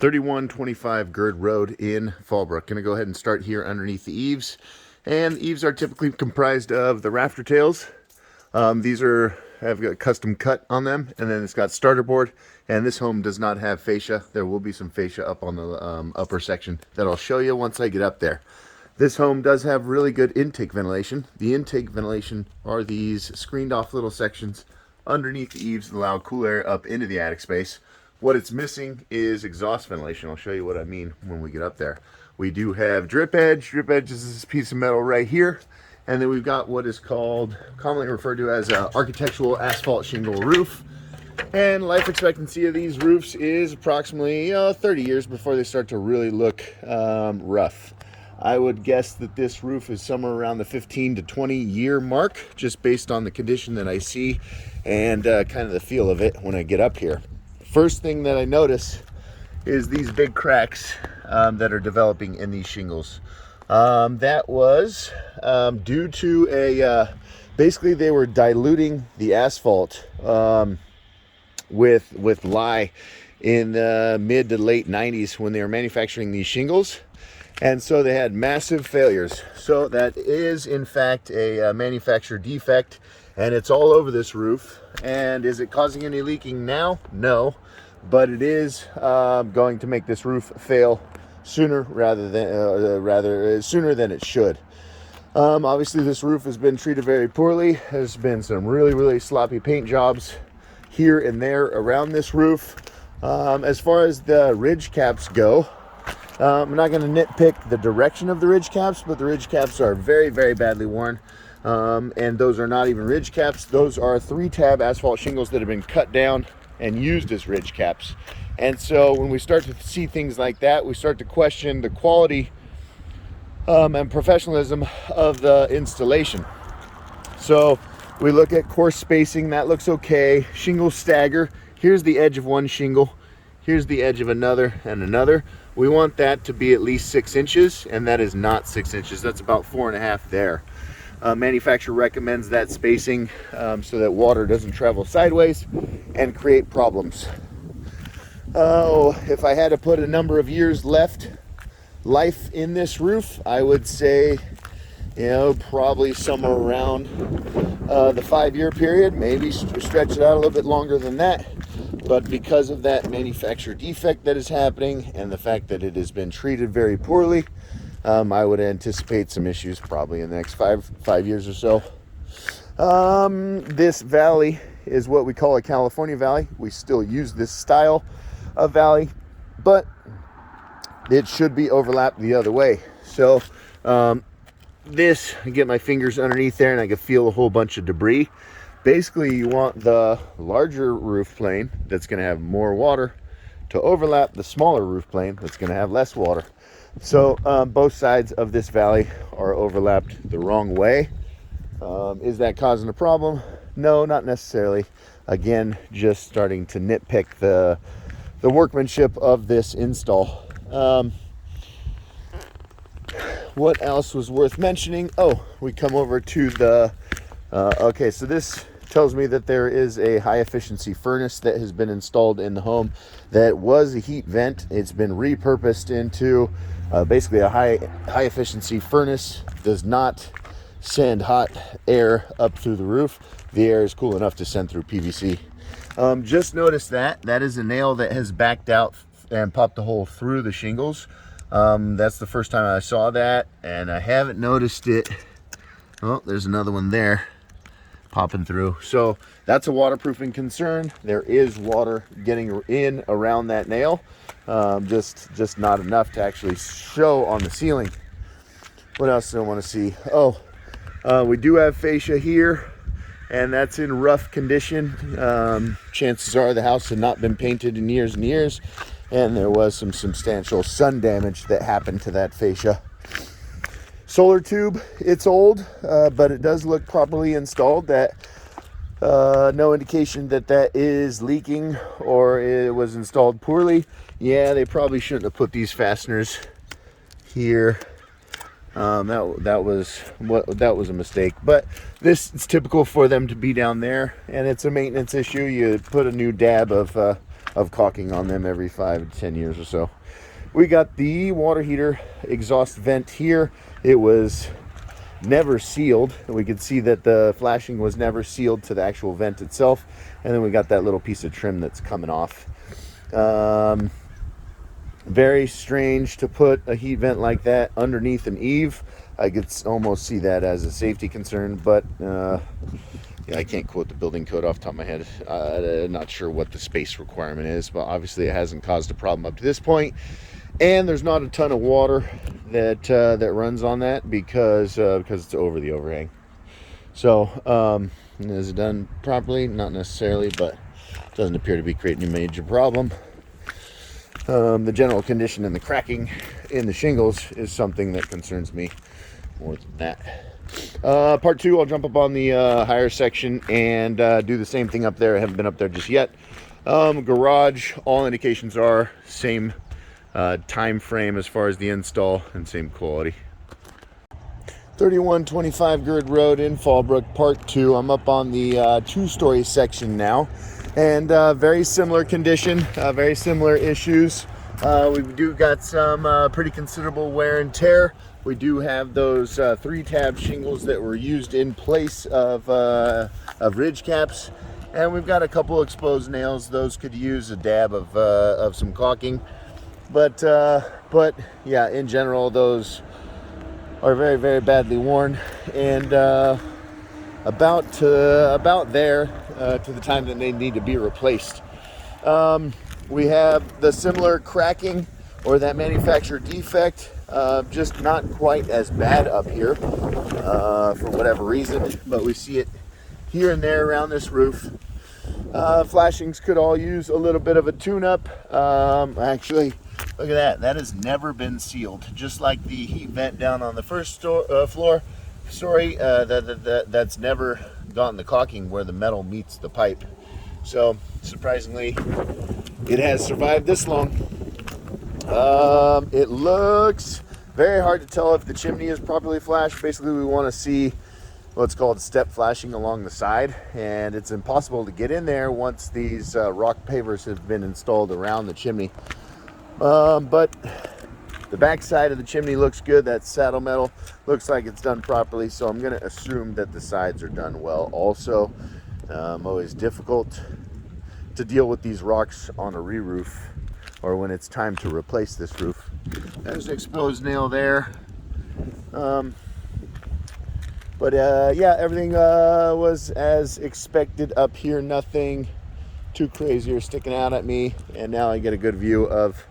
3125 Gird Road in Fallbrook. Going to go ahead and start here underneath the eaves. And the eaves are typically comprised of the Rafter Tails. These have got custom cut on them, and then it's got starter board. And this home does not have fascia. There will be some fascia up on the upper section that I'll show you once I get up there. This home does have really good intake ventilation. The intake ventilation are these screened off little sections underneath the eaves that allow cool air up into the attic space. What it's missing is exhaust ventilation. I'll show you what I mean when we get up there. We do have drip edge. Drip edge is this piece of metal right here. And then we've got what is called, commonly referred to as an architectural asphalt shingle roof. And life expectancy of these roofs is approximately 30 years before they start to really look rough. I would guess that this roof is somewhere around the 15 to 20 year mark, just based on the condition that I see and kind of the feel of it when I get up here. First thing that I notice is these big cracks that are developing in these shingles. That was due to basically they were diluting the asphalt with lye in the mid to late 90s when they were manufacturing these shingles. And so they had massive failures. So that is in fact a manufacturer defect, and it's all over this roof. And is it causing any leaking now? No, but it is going to make this roof fail sooner sooner than it should. Obviously this roof has been treated very poorly. There's been some really sloppy paint jobs here and there around this roof. As far as the ridge caps go, I'm not going to nitpick the direction of the ridge caps, but the ridge caps are very badly worn. And those are not even ridge caps. Those are 3-tab asphalt shingles that have been cut down and used as ridge caps. And so when we start to see things like that, we start to question the quality and professionalism of the installation. So we look at course spacing, that looks okay. Shingle stagger, here's the edge of one shingle, here's the edge of another and another. We want that to be at least 6 inches, and that is not 6 inches. That's about 4.5 there. Manufacturer recommends that spacing so that water doesn't travel sideways and create problems. If I had to put a number of years life in this roof, I would say, probably somewhere around the 5-year period, maybe stretch it out a little bit longer than that. But because of that manufacturer defect that is happening and the fact that it has been treated very poorly, I would anticipate some issues probably in the next five years or so. This valley is what we call a California valley. We still use this style of valley, but it should be overlapped the other way. So I get my fingers underneath there and I can feel a whole bunch of debris. Basically, you want the larger roof plane that's going to have more water to overlap the smaller roof plane that's going to have less water. So both sides of this valley are overlapped the wrong way. Is that causing a problem? No, not necessarily. Again, just starting to nitpick the workmanship of this install. What else was worth mentioning? Oh, we come over to the okay, so this tells me that there is a high efficiency furnace that has been installed in the home that was a heat vent. It's been repurposed into basically a high efficiency furnace. Does not send hot air up through the roof. The air is cool enough to send through PVC. Just noticed that is a nail that has backed out and popped a hole through the shingles. That's the first time I saw that, and I haven't noticed it. Oh, there's another one there popping through. So that's a waterproofing concern. There is water getting in around that nail, just not enough to actually show on the ceiling. What else do I want to see? We do have fascia here, and that's in rough condition. Chances are the house had not been painted in years and years, and there was some substantial sun damage that happened to that fascia. Solar tube, it's old, but it does look properly installed. That no indication that is leaking or it was installed poorly. Yeah, they probably shouldn't have put these fasteners here. That was a mistake, but this is typical for them to be down there, and it's a maintenance issue. You put a new dab of of caulking on them every 5 to 10 years or so. We got the water heater exhaust vent here. It was never sealed. We could see that the flashing was never sealed to the actual vent itself. And then we got that little piece of trim that's coming off. Very strange to put a heat vent like that underneath an eave. I could almost see that as a safety concern, but yeah, I can't quote the building code off the top of my head. I'm not sure what the space requirement is, but obviously it hasn't caused a problem up to this point. And there's not a ton of water that that runs on that because it's over the overhang. So is it done properly? Not necessarily, but it doesn't appear to be creating a major problem. The general condition and the cracking in the shingles is something that concerns me more than that. Part 2, I'll jump up on the higher section and do the same thing up there. I haven't been up there just yet. Garage, all indications are same time frame as far as the install and same quality. 3125 Gird Road in Fallbrook, part 2. I'm up on the 2-story section now, and very similar condition, very similar issues. We do got some pretty considerable wear and tear. We do have those 3-tab shingles that were used in place of ridge caps, and we've got a couple exposed nails. Those could use a dab of some caulking, but yeah, in general, those are very, very badly worn, and about there to the time that they need to be replaced. We have the similar cracking or that manufacturer defect, just not quite as bad up here for whatever reason, but we see it here and there around this roof. Flashings could all use a little bit of a tune-up. Actually, look at that. That has never been sealed. Just like the heat vent down on the first floor. Sorry, that's never gotten the caulking where the metal meets the pipe. So, surprisingly, it has survived this long. It looks very hard to tell if the chimney is properly flashed. Basically, we want to see what's called step flashing along the side, and it's impossible to get in there once these rock pavers have been installed around the chimney. But the back side of the chimney looks good. That saddle metal looks like it's done properly, so I'm going to assume that the sides are done well also. Always difficult to deal with these rocks on a re-roof or when it's time to replace this roof. There's an exposed nail there. But yeah, everything was as expected up here. Nothing too crazy or sticking out at me. And now I get a good view of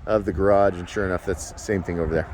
the garage, and sure enough, that's the same thing over there.